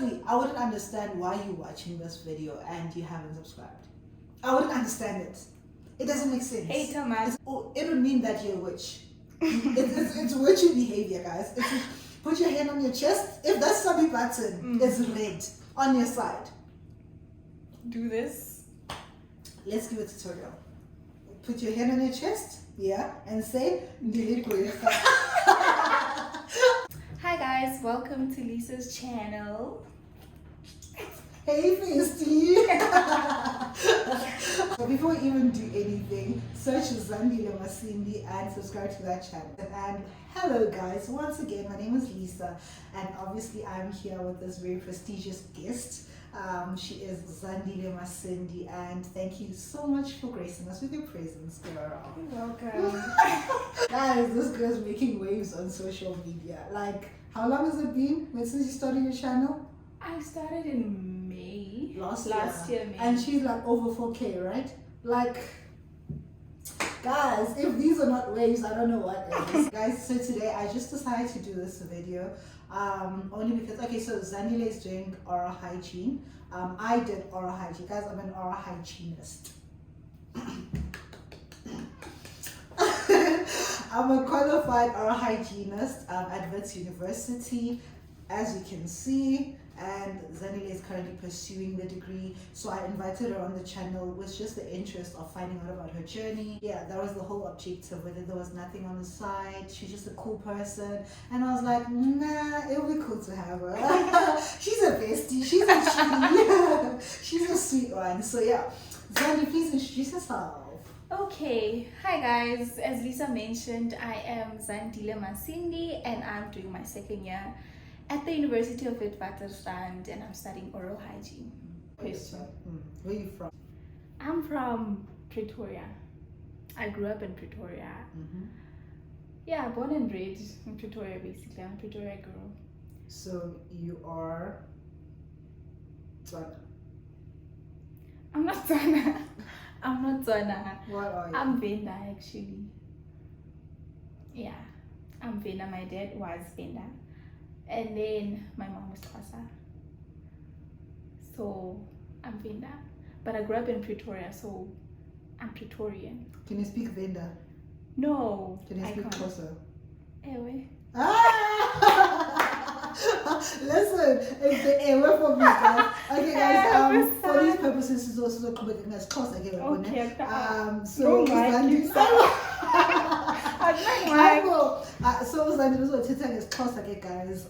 Firstly, I wouldn't understand why you're watching this video and you haven't subscribed. I wouldn't understand it. It doesn't make sense. Hey, Thomas. It would mean that you're a witch. It's witchy behavior, guys. Put your hand on your chest. If that stubby button is red on your side, Do this. let's do a tutorial. Put your hand on your chest, and say, Hi guys, welcome to Lisa's channel. Hey, Feisty! But before we even do anything, search ZANDILE MASINDI and subscribe to that channel. And hello guys, once again, my name is Lisa, and obviously I'm here with this very prestigious guest. She is ZANDILE MASINDI, and thank you so much for gracing us with your presence, girl. You're welcome. Guys, this girl's making waves on social media. Like, how long has it been since you started your channel? I started in May. Last year, May. And she's like over 4K, right? Like, guys, if these are not waves, I don't know what is. Guys, so today I just decided to do this video only because, okay, so ZANDILE is doing oral hygiene. I did oral hygiene. Guys, I'm an oral hygienist. I'm a qualified oral hygienist at Wits University, as you can see, and ZANDILE is currently pursuing the degree, so I invited her on the channel with just the interest of finding out about her journey. Yeah, that was the whole objective, whether there was nothing on the side. She's just a cool person, and I was like, nah, it would be cool to have her. She's a bestie, she's a cutie, she's a sweet one. So yeah, Zandi, please introduce yourself. Okay, hi guys. As Lisa mentioned, I am ZANDILE MASINDI and I'm doing my second year at the University of Witwatersrand, and I'm studying oral hygiene. Question. Where are you from? I'm from Pretoria. I grew up in Pretoria. Yeah, born and raised in Pretoria basically. I'm a Pretoria girl. So you are Tswana? I'm not Tswana. I'm not Tswana. What are you? I'm Venda actually. Yeah, I'm Venda. My dad was Venda. And then my mom was Xhosa. So I'm Venda. But I grew up in Pretoria, so I'm Pretorian. Can you speak Venda? No. Can you speak Xhosa? Ewe. Listen, it's the ewe for me, guys. Okay, guys, for these purposes, it's also coming as Xhosa again. Okay. So Zandi. So Zandi was what Tita is Xhosa again, guys.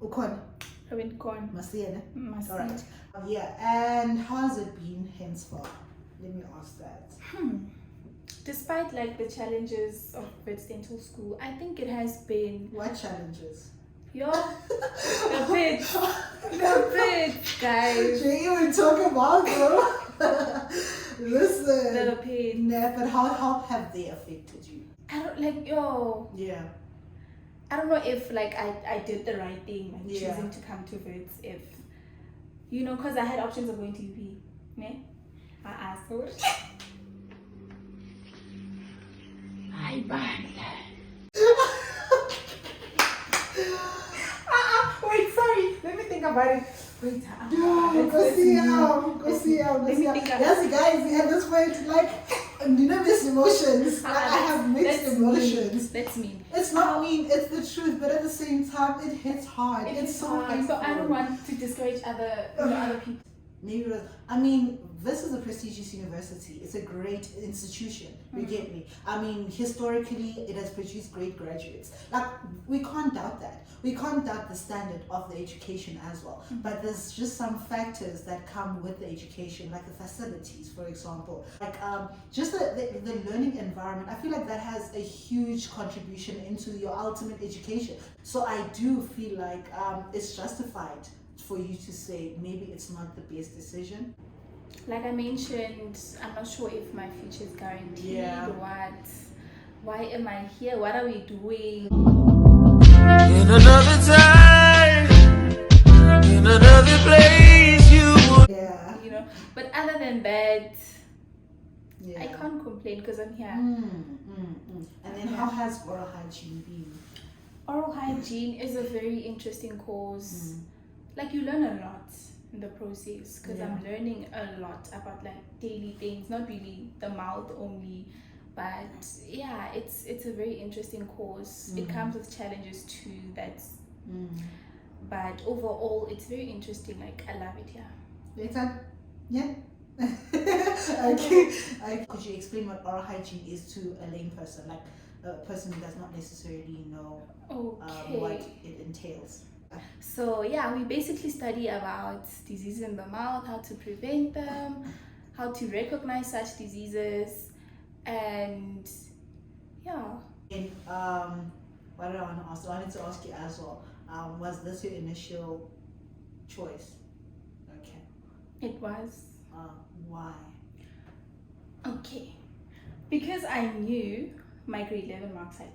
Ukon. Masiyene. Alright. Yeah, and how has it been henceforth? Let me ask that. Despite like the challenges of Wits Dental School, I think it has been... What challenges? The pits, guys. Should you even talk about, bro? Listen. The pits. Nah, but how have they affected you? I don't like, Yeah. I don't know if like I did the right thing, like Yeah. choosing to come to Wits, if, you know, because I had options of going to UP. Ne? I asked her. Wait, sorry. Let me think about it. Wait, Go see how. Let me think about it. Yes, guys, at this point, like, you know, these emotions. Like, I have mixed emotions. That's mean. It's not mean, it's the truth, but at the same time, it hits hard. It's so hard. So I don't want to discourage other people. Maybe it was, I mean, this is a prestigious university. It's a great institution. You get me? I mean, historically, it has produced great graduates. Like, we can't doubt that. We can't doubt the standard of the education as well. But there's just some factors that come with the education, like the facilities, for example. Like, just the learning environment. I feel like that has a huge contribution into your ultimate education. So I do feel like it's justified for you to say maybe it's not the best decision. Like I mentioned, I'm not sure if my future is guaranteed. Yeah. Why am I here? What are we doing? In another time, in another place, you would. Yeah. You know, but other than that, Yeah. I can't complain because I'm here. And then how has oral hygiene been? Oral hygiene is a very interesting course like you learn a lot in the process, because Yeah. I'm learning a lot about like daily things, not really the mouth only, but yeah, it's a very interesting course. It comes with challenges too, but overall it's very interesting. Like I love it. Later, yeah. Okay. Could you explain what oral hygiene is to a lame person, like a person who does not necessarily know Okay. what it entails? So yeah, we basically study about diseases in the mouth, how to prevent them, how to recognize such diseases, and yeah. And what did I want to ask? I wanted to ask you as well. Was this your initial choice? Okay. It was. Why? Okay. Because I knew my grade 11 marks, like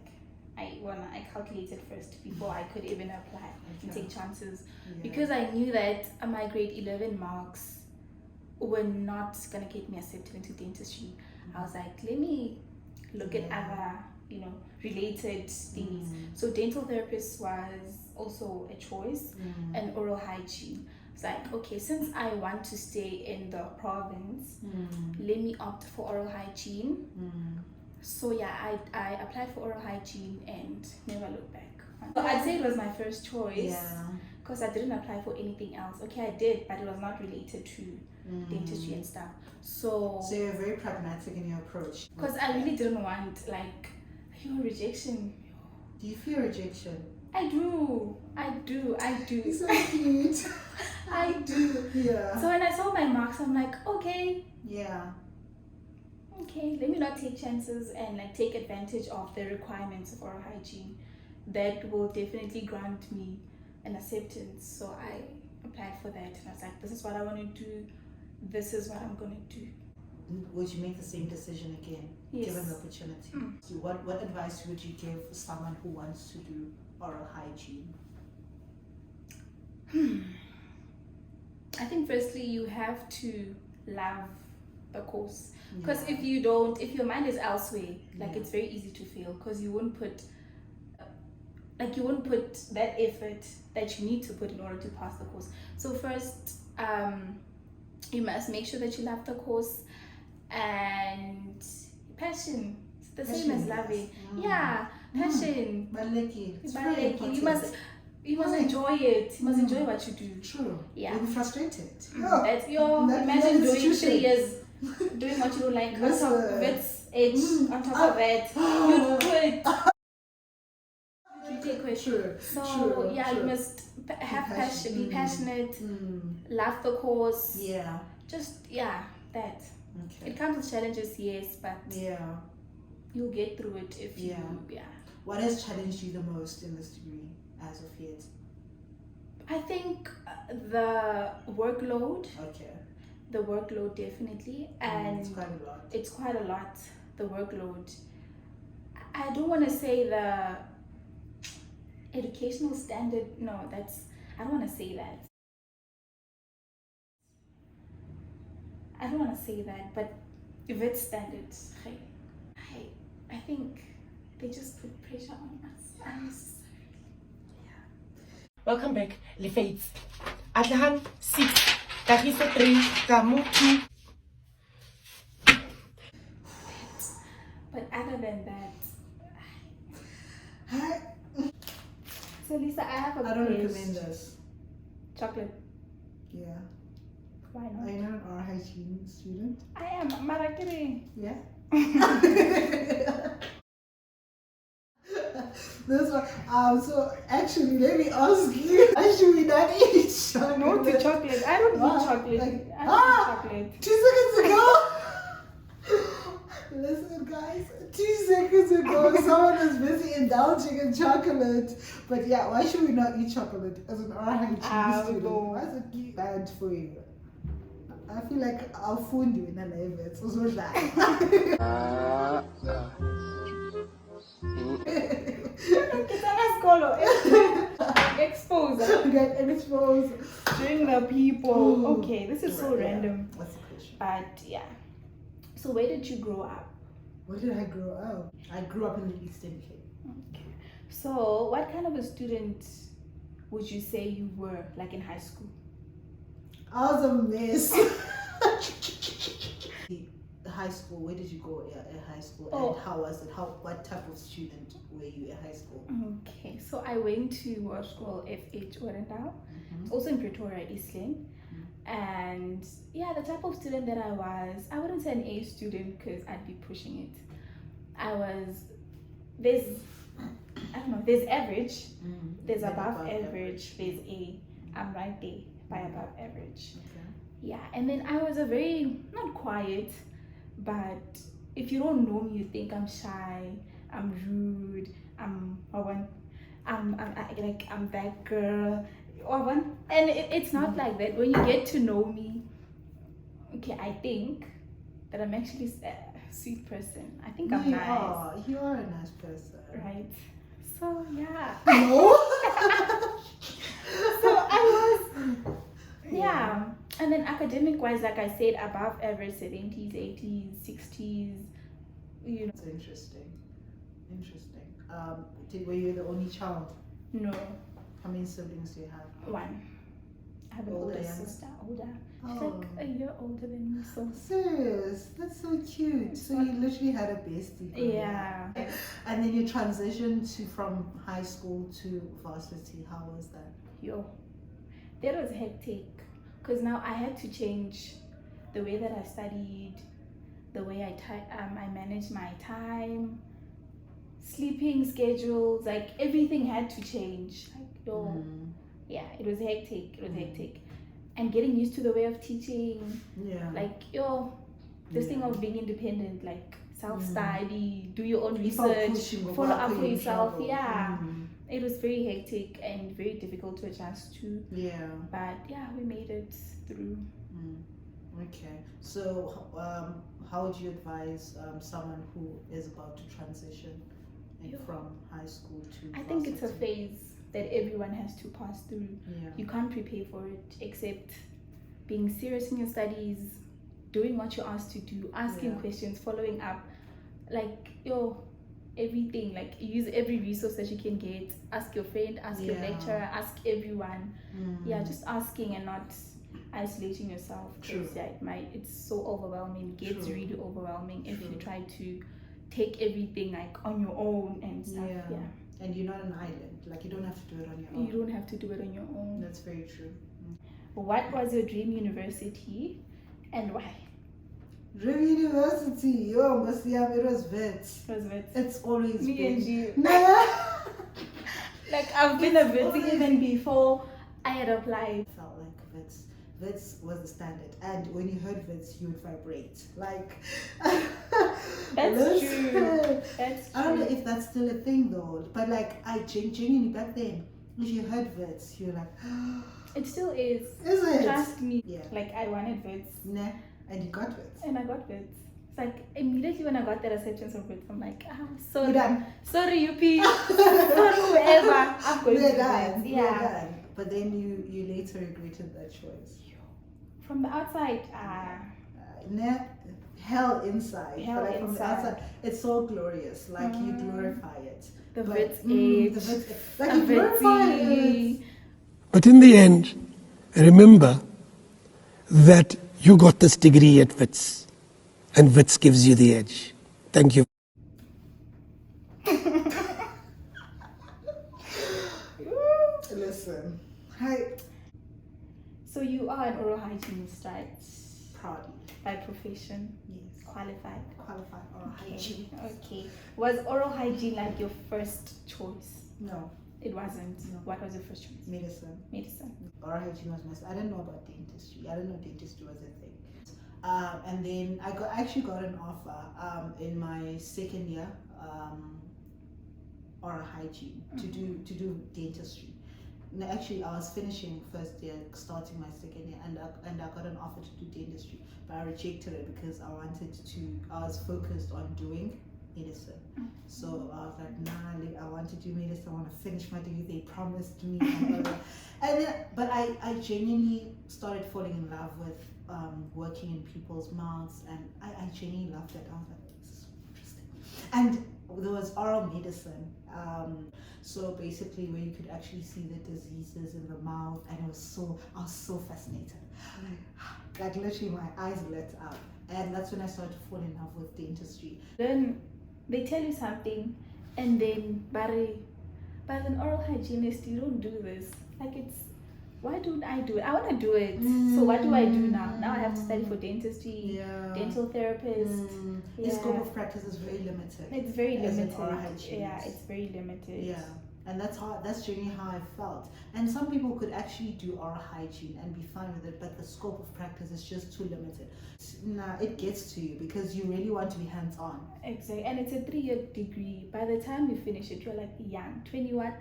I calculated first before I could even apply and take chances. Yeah. Because I knew that my grade 11 marks were not gonna get me accepted into dentistry. I was like, let me look at other, related things. So dental therapist was also a choice, and oral hygiene. It's like, okay, since I want to stay in the province, let me opt for oral hygiene. So yeah, I applied for oral hygiene and never looked back. So I'd say it was my first choice, because I didn't apply for anything else. Okay, I did, but it was not related to dentistry and stuff. So you're very pragmatic in your approach. Because I really didn't want rejection. Do you fear rejection? I do. You're so cute. I do. Yeah. So when I saw my marks, I'm like, okay, let me not take chances and take advantage of the requirements of oral hygiene. That will definitely grant me an acceptance. So I applied for that, and I was like, this is what I want to do. This is what I'm going to do. Would you make the same decision again, Yes. given the opportunity? So what advice would you give someone who wants to do oral hygiene? I think firstly you have to love the course, because if your mind is elsewhere, it's very easy to fail, because you won't put that effort that you need to put in order to pass the course. So first, you must make sure that you love the course, and passion. It's the same as loving. Yeah, passion. You must enjoy it. You must enjoy what you do. True. Yeah. You'll be frustrated. That's imagine doing 3 years doing what you don't like. On top of Wits, on top of that, you quit. True. So you must have passion, be passionate, love the course. Yeah. Just that. Okay. It comes with challenges, yes, but you'll get through it if you. What has challenged you the most in this degree as of yet? I think the workload. Okay. The workload definitely, and it's quite a lot. It's quite a lot. The workload. I don't want to say the educational standard. No, I don't want to say that. I don't want to say that, but if it's standards, I think they just put pressure on us unnecessarily. Welcome back, Le Fates. Atlahan 6, Kagiso 3, Kamu 2. But other than that, so Lisa, I have a I don't question. recommend this. Chocolate. Yeah. Why not? Are you not an oral hygiene student? I am Marakiri. Yeah. This one. So actually, let me ask you: why should we not eat chocolate? No to chocolate. I don't eat chocolate. I don't eat chocolate. 2 seconds ago. Listen, guys. 2 seconds ago, someone was busy indulging in chocolate. But yeah, why should we not eat chocolate as an oral hygiene student? Why is it bad for you? I feel like I'll phone you in a live. It's also that. Expose. Get exposed. During the people. Ooh. Okay, this is so random. What's the question? But yeah. So where did you grow up? Where did I grow up? I grew up in the Eastern Cape. Okay. So what kind of a student would you say you were like in high school? I was a mess. High school, where did you go at high school? Oh. And how was it? What type of student were you at high school? Okay, so I went to World School FH Orendau. It's also in Pretoria, Eastland. And yeah, the type of student that I wouldn't say an A student because I'd be pushing it. There's average, there's above average, there's A. I'm right there by above average. Okay. Yeah, and then I was a very, not quiet, but if you don't know me, you think I'm shy, I'm rude, I'm that girl. And it's not like that. When you get to know me, okay, I think that I'm actually a sweet person. I think I'm nice. You are a nice person. Right. So yeah. No? So I was, yeah. And then academic wise, like I said, above average, 70s, 80s, 60s, you know. That's interesting. Were you the only child? No, How many siblings do you have? one. I have an Older, older younger? sister, older. She's Oh. like a year older than me, so. Serious? That's so cute. So you literally had a bestie. growing Yeah. up. And then you transitioned from high school to varsity. How was that? Yo, that was hectic because now I had to change the way that I studied, the way I managed my time, sleeping schedules, like everything had to change. Like yo, yeah, it was hectic. And getting used to the way of teaching, Yeah. like yo, this thing Yeah. of being independent, like self-study, do your own Without research, pushing or follow up without for being in yourself. trouble. Yeah. It was very hectic and very difficult to adjust to, Yeah. but yeah, we made it through. Okay. So, how would you advise someone who is about to transition from high school to I think it's a varsity? phase that everyone has to pass through. Yeah. You can't prepare for it except being serious in your studies, doing what you're asked to do, asking Yeah. questions, following up, like everything. Like use every resource that you can get. Ask your friend, ask your Yeah. lecturer, ask everyone. Yeah, just asking and not isolating yourself. True. Because it's so overwhelming. It gets True. really overwhelming if you True. try to take everything like on your own and stuff. Yeah. And you're not an island. Like you don't have to do it on your own. You don't have to do it on your own. That's very true. What was your dream university and why? Dream University. Yo, Masiam, it was Wits. Was it? It's always Me been. and you. Nah. Like I've been a It's bit always- even before I had applied. Felt like Wits. Wits was the standard, and when you heard Wits, you would vibrate. Like That's listen. true. That's I don't know true. if that's still a thing though, but like I genuinely back then, if you heard Wits, you're like, It still is. is it? Trust me. Yeah. Like I wanted Wits Nah, and you got Wits. and I got Wits. It's like immediately when I got that acceptance of Wits, I'm like, sorry. We're done. Sorry, UP. Sorry, whoever. I'm going We're to done. Wits. We're Yeah. done. But then you later regretted that choice. From the outside, Nah, hell inside. Hell but like from the inside. outside, it's so glorious. Like you glorify it. the But, Wits the age. Wits, like you glorify it. But in the end, remember that you got this degree at Wits, and Wits gives you the edge. Thank you. Listen, hi. So you are an oral hygienist, right? Proudly. By profession, Yes. qualified. Qualified oral hygiene. Okay. Was oral hygiene like your first choice? No, It wasn't. No. What was your first choice? medicine. Medicine. Oral hygiene was my. I didn't know about dentistry. I didn't know dentistry was a thing. And then I actually got an offer in my second year oral hygiene to do dentistry. No, actually, I was finishing first year, starting my second year, and I got an offer to do dentistry, but I rejected it because I was focused on doing medicine. So I was like, nah, I want to do medicine, I want to finish my degree, they promised me. But I genuinely started falling in love with working in people's mouths, and I genuinely loved it. I was like, this is so interesting. And there was oral medicine. So basically, where you could actually see the diseases in the mouth, and I was so fascinated. Like literally, my eyes lit up, and that's when I started to fall in love with dentistry. Then they tell you something, and then, but as an oral hygienist, you don't do this. Like why don't I do it? I want to do it. So what do I do now? Now I have to study for dentistry, dental therapist. The scope of practice is very limited. It's very as an limited. oral hygienist. Yeah, it's very limited. Yeah. And that's generally how I felt. And some people could actually do oral hygiene and be fine with it, but the scope of practice is just too limited. Nah, it gets to you because you really want to be hands-on. Exactly. And it's a 3-year degree. By the time you finish it, you're like young, 21,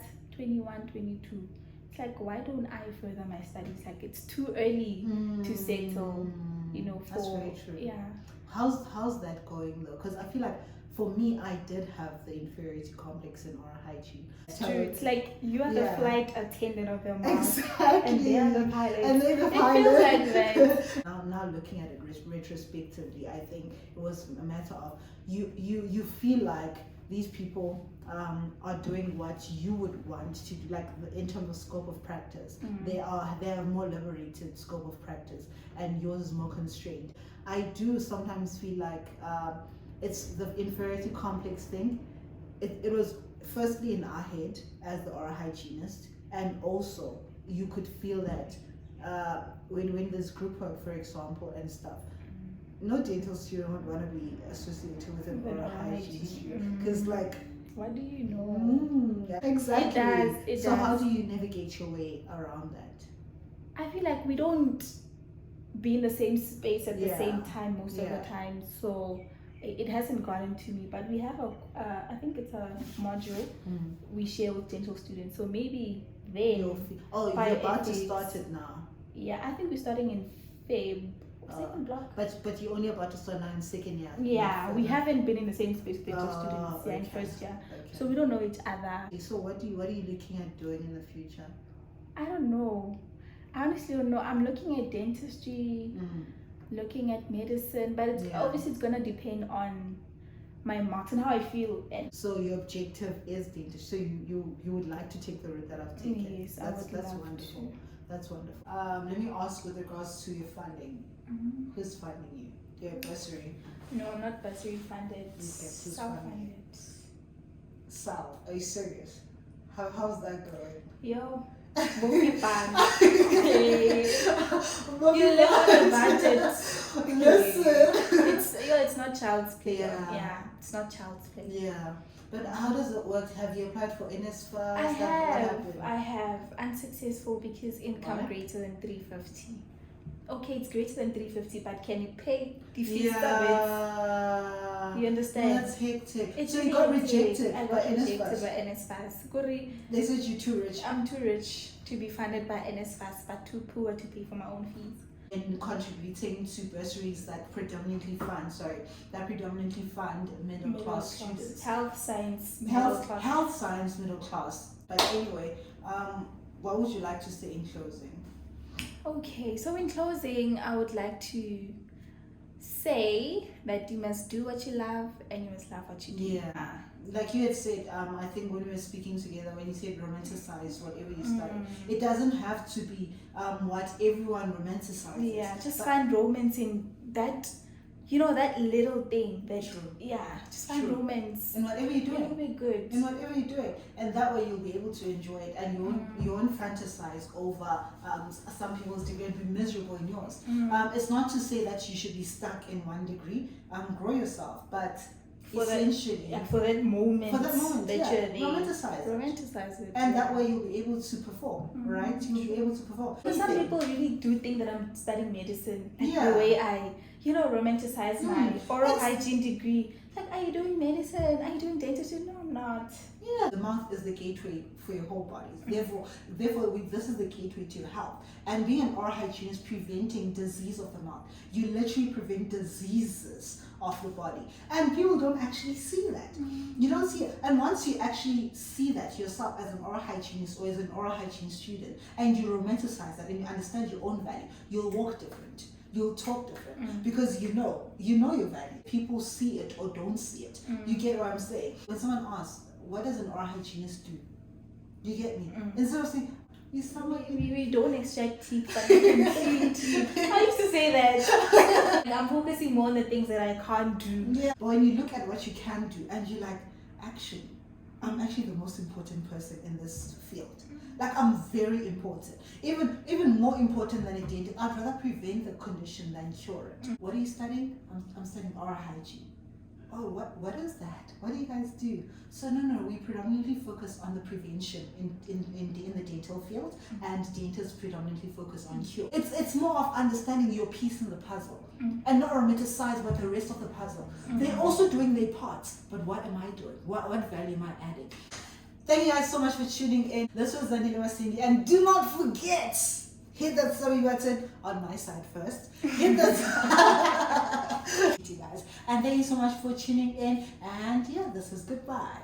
22. It's like, why don't I further my studies? Like, it's too early to settle, That's very true. Yeah. How's that going though? Because I feel like for me, I did have the inferiority complex in oral hygiene. It's true. It's like you are the flight attendant of the mouth. Exactly. And they are the pilot. And they're the pilot. It feels like that. Now looking at it retrospectively, I think it was a matter of you feel like these people are doing what you would want to do, like in terms of scope of practice. They have more liberated scope of practice, and yours is more constrained. I do sometimes feel like it's the inferiority complex thing. It was firstly in our head as the oral hygienist, and also you could feel that when there's group work, for example, and stuff. No dental student would want to be associated with an oral hygiene student because, like, what do you know? Exactly. It so does. how do you navigate your way around that? I feel like we don't be in the same space at the same time most of the time, so it hasn't gotten to me. But we have I think it's a module we share with dental students, so maybe then you're about to start it now. Yeah, I think we're starting in Feb. Second block. But you're only about to start now in second year. Yeah, we haven't been in the same space with dental students in first year, so we don't know each other. So what are you looking at doing in the future? I don't know. I honestly don't know. I'm looking at dentistry, looking at medicine, but obviously it's gonna depend on my marks and how I feel. And so your objective is dentistry. So you would like to take the route that I've taken. Yes, that's wonderful. That's wonderful. Let me ask with regards to your funding. Who's funding you? Your bursary? No, not bursary funded. Self-funded. Sal, are you serious? How's that going? Yo, movie fan. You live on a budget. Listen. It's not child's play. Yeah, it's not child's play. Yeah. But how does it work? Have you applied for NSFAS? I have. Unsuccessful because income greater than 350. Okay, it's greater than 350, but can you pay the fees of it? You understand? No, that's hectic. So really you got hectic. rejected I by got NSFAS? rejected by NSFAS. They said you're too rich. I'm too rich to be funded by NSFAS, but too poor to pay for my own fees. In contributing to bursaries that predominantly fund middle class students. Health science, health science, middle class. But anyway, what would you like to say in closing? Okay, so in closing, I would like to say that you must do what you love and you must love what you do. Yeah. Like you had said, I think when we were speaking together, when you said romanticize whatever you study, it doesn't have to be what everyone romanticizes. Yeah, just find romance in that, that little thing. Just find romance. In whatever you're doing. It'll be good. In whatever you're doing. And that way you'll be able to enjoy it, and you won't fantasize over some people's degree and be miserable in yours. It's not to say that you should be stuck in one degree. Grow yourself, but essentially for that moment that you're there, romanticize it, and that way you'll be able to perform, right? You'll be able to perform. But some people really do think that I'm studying medicine, and the way I romanticize my oral hygiene degree. Like, are you doing medicine? Are you doing dentistry? No, I'm not. Yeah, the mouth is the gateway for your whole body. Therefore, this is the gateway to your health. And being an oral hygienist, preventing disease of the mouth, you literally prevent diseases of the body, and people don't actually see that. You don't see it. And once you actually see that yourself as an oral hygienist or as an oral hygiene student, and you romanticize that and you understand your own value, you'll walk different. You'll talk different because you know your value. People see it or don't see it. You get what I'm saying? When someone asks, what does an oral hygienist do? You get me? Instead of saying, we don't extract teeth, but we can clean teeth. I used to say that. Like, I'm focusing more on the things that I can't do. yeah. But when you look at what you can do and you're like, actually, I'm actually the most important person in this field. Like, I'm very important. Even more important than a dentist. I'd rather prevent the condition than cure it. What are you studying? I'm studying oral hygiene. Oh, what is that? What do you guys do? So no, we predominantly focus on the prevention in the dental field, and dentists predominantly focus on cure. It's more of understanding your piece in the puzzle and not romanticize what the rest of the puzzle. They're also doing their parts, but what am I doing? What value am I adding? Thank you guys so much for tuning in. This was ZANDILE MASINDI, and do not forget, hit that subscribe button on my side first. Hit that. You guys, and thank you so much for tuning in. And yeah, this is goodbye.